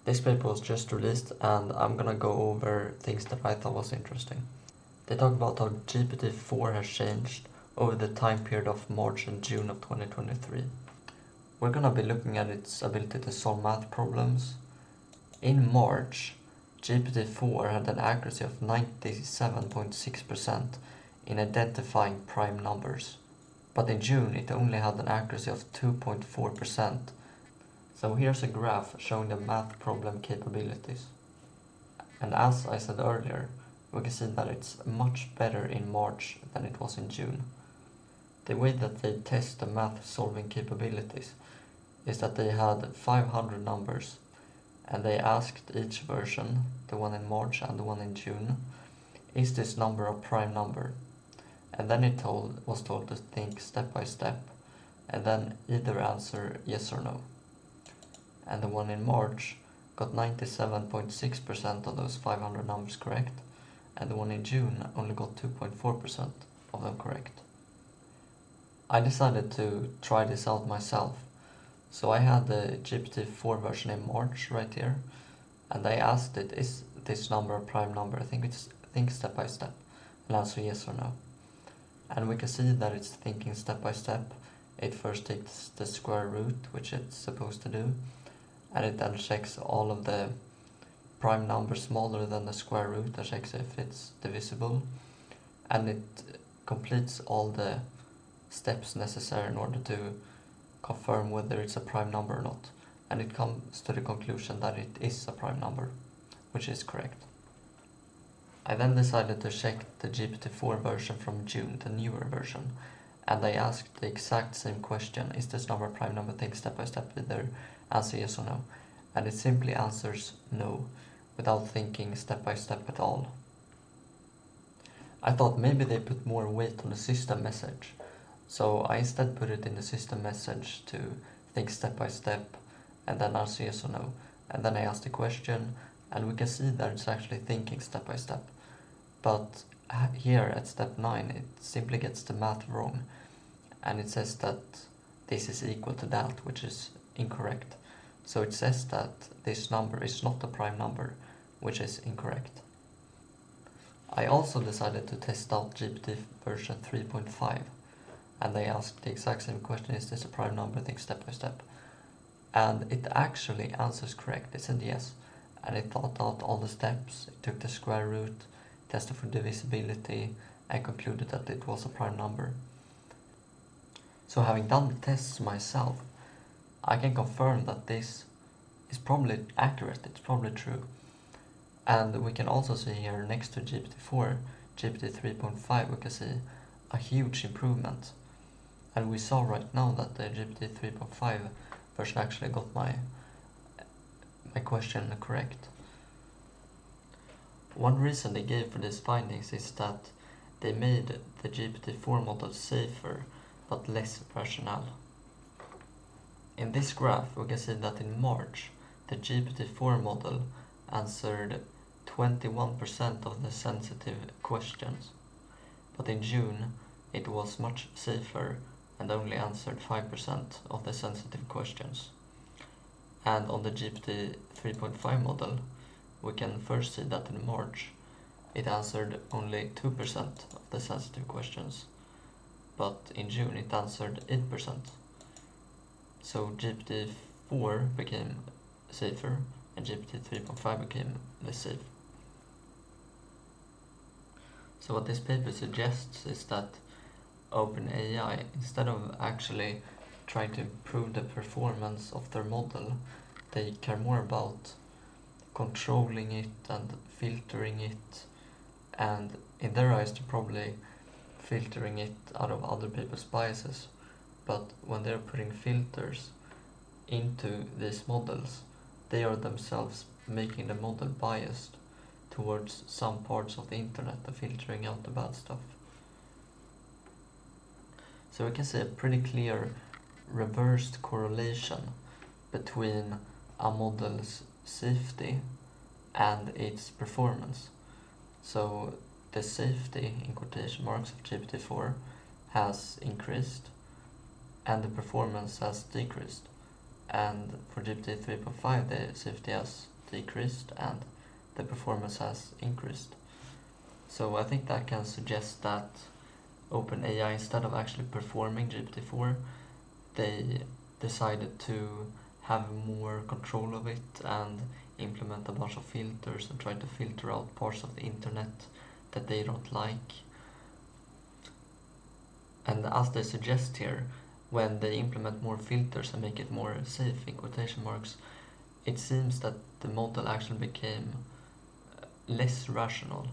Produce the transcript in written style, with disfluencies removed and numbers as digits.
This paper was just released and I'm gonna go over things that I thought was interesting. They talk about how GPT-4 has changed over the time period of March and June of 2023. We're gonna be looking at its ability to solve math problems. In March, GPT-4 had an accuracy of 97.6% in identifying prime numbers. But in June, it only had an accuracy of 2.4%. So here's a graph showing the math problem capabilities. And as I said earlier, we can see that it's much better in March than it was in June. The way that they test the math solving capabilities is that they had 500 numbers and they asked each version, the one in March and the one in June, is this number a prime number? And then it was told to think step by step and then either answer yes or no. And the one in March got 97.6% of those 500 numbers correct, and the one in June only got 2.4% of them correct. I decided to try this out myself, so I had the GPT-4 version in March right here, and I asked it, is this number a prime number? Think step by step, and answer yes or no. And we can see that it's thinking step by step. It first takes the square root, which it's supposed to do, and it then checks all of the prime numbers smaller than the square root and checks if it's divisible, and it completes all the steps necessary in order to confirm whether it's a prime number or not, and it comes to the conclusion that it is a prime number, which is correct. I then decided to check the GPT-4 version from June, the newer version, and I asked the exact same question, is this number a prime number? Think step by step, either answer yes or no. And it simply answers no, without thinking step by step at all. I thought maybe they put more weight on the system message, so I instead put it in the system message to think step by step and then answer yes or no. And then I asked the question, and we can see that it's actually thinking step by step. But here at step 9, it simply gets the math wrong, and it says that this is equal to that, which is incorrect. So it says that this number is not a prime number, which is incorrect. I also decided to test out GPT version 3.5, and I asked the exact same question, is this a prime number? Think step by step. And it actually answers correct. It said yes, and it thought out all the steps. It took the square root, tested for divisibility, and concluded that it was a prime number. So having done the tests myself, I can confirm that this is probably accurate, it's probably true. And we can also see here next to GPT-4, GPT 3.5, we can see a huge improvement. And we saw right now that the GPT 3.5 version actually got my question correct. One reason they gave for these findings is that they made the GPT-4 model safer but less rational. In this graph, we can see that in March, the GPT-4 model answered 21% of the sensitive questions, but in June, it was much safer and only answered 5% of the sensitive questions. And on the GPT 3.5 model, we can first see that in March, it answered only 2% of the sensitive questions, but in June it answered 8%. So GPT-4 became safer and GPT 3.5 became less safe. So what this paper suggests is that OpenAI, instead of actually trying to improve the performance of their model, they care more about controlling it and filtering it, and in their eyes they're probably filtering it out of other people's biases. But when they're putting filters into these models, they are themselves making the model biased towards some parts of the internet and filtering out the bad stuff. So we can see a pretty clear reversed correlation between a model's safety and its performance. So the safety, in quotation marks, of GPT-4 has increased and the performance has decreased. And for GPT 3.5 the safety has decreased and the performance has increased. So I think that can suggest that OpenAI, instead of actually performing GPT-4, they decided to have more control of it and implement a bunch of filters and try to filter out parts of the internet that they don't like. And as they suggest here, when they implement more filters and make it more safe, in quotation marks, it seems that the model actually became less rational.